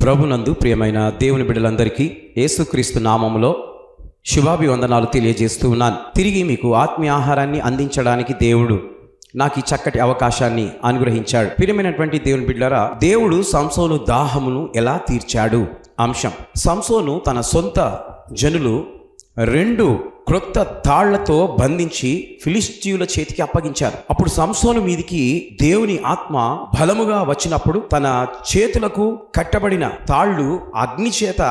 ప్రభునందు ప్రియమైన దేవుని బిడ్డలందరికీ యేసుక్రీస్తు నామములో శుభాభివందనాలు తెలియజేస్తూ ఉన్నాను. తిరిగి మీకు ఆత్మీయ ఆహారాన్ని అందించడానికి దేవుడు నాకు ఈ చక్కటి అవకాశాన్ని అనుగ్రహించాడు. ప్రియమైనటువంటి దేవుని బిడ్డలారా, దేవుడు సంసోను దాహమును ఎలా తీర్చాడు అంశం. సంసోను తన సొంత జనులు 2 క్రొత్త తాళ్లతో బంధించి ఫిలిష్తీయుల చేతికి అప్పగించారు. అప్పుడు సంసోను మీదికి దేవుని ఆత్మ బలముగా వచ్చినప్పుడు తన చేతులకు కట్టబడిన తాళ్ళు అగ్ని చేత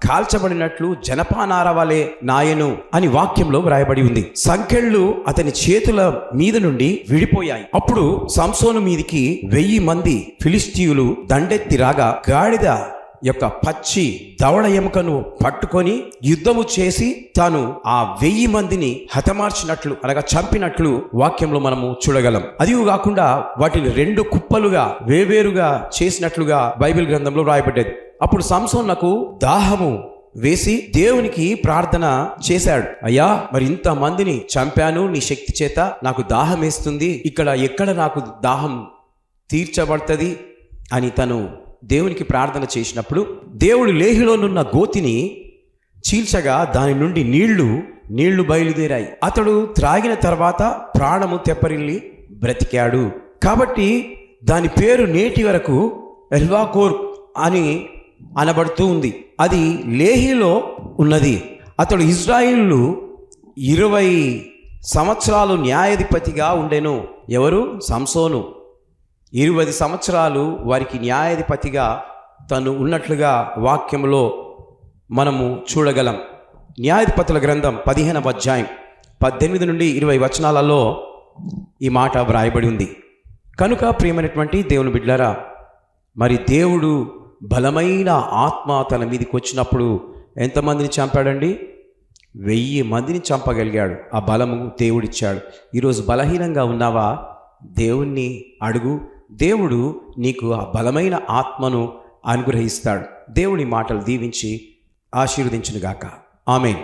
కాల్చబడినట్లు జనపానార వలె నాయను అని వాక్యంలో వ్రాయబడి ఉంది. సంకెళ్ళు అతని చేతుల మీద నుండి విడిపోయాయి. అప్పుడు సంసోను మీదికి 1000 మంది ఫిలిష్తీయులు దండెత్తి రాగా గాడిద యొక్క పచ్చి దవడ ఎముకను పట్టుకొని యుద్ధము చేసి తాను ఆ 1000 మందిని హతమార్చినట్లు అనగా చంపినట్లు వాక్యంలో మనము చూడగలం. అది కాకుండా వాటిని 2 కుప్పలుగా వేవేరుగా చేసినట్లుగా బైబిల్ గ్రంథంలో రాయబడ్డది. అప్పుడు సంసోనుకు దాహము వేసి దేవునికి ప్రార్థన చేశాడు. అయ్యా, మరి ఇంత మందిని చంపాను, నీ శక్తి చేత నాకు దాహం వేస్తుంది, ఎక్కడ నాకు దాహం తీర్చబడుతుంది అని తను దేవునికి ప్రార్థన చేసినప్పుడు దేవుడు లేహిలోనున్న గోతిని చీల్చగా దాని నుండి నీళ్లు బయలుదేరాయి. అతడు త్రాగిన తర్వాత ప్రాణము తెప్పరిల్లి బ్రతికాడు. కాబట్టి దాని పేరు నేటి వరకు ఎల్వాకోర్ అని అనబడుతూ ఉంది. అది లేహిలో ఉన్నది. అతడు ఇజ్రాయిలు 20 సంవత్సరాలు న్యాయాధిపతిగా ఉండెను. ఎవరు? సంసోను. 20 సంవత్సరాలు వారికి న్యాయాధిపతిగా తను ఉన్నట్లుగా వాక్యంలో మనము చూడగలం. న్యాయాధిపతుల గ్రంథం 15వ అధ్యాయం 18 నుండి 20 వచనాలలో ఈ మాట వ్రాయబడి ఉంది. కనుక ప్రియమైనటువంటి దేవుని బిడ్డలారా, మరి దేవుడు బలమైన ఆత్మ తన మీదకి వచ్చినప్పుడు ఎంతమందిని చంపాడండి? 1000 మందిని చంపగలిగాడు. ఆ బలము దేవుడిచ్చాడు. ఈరోజు బలహీనంగా ఉన్నావా? దేవుణ్ణి అడుగు. దేవుడు నీకు ఆ బలమైన ఆత్మను అనుగ్రహిస్తాడు. దేవుని మాటలు దీవించి ఆశీర్వదించునుగాక. ఆమేన్.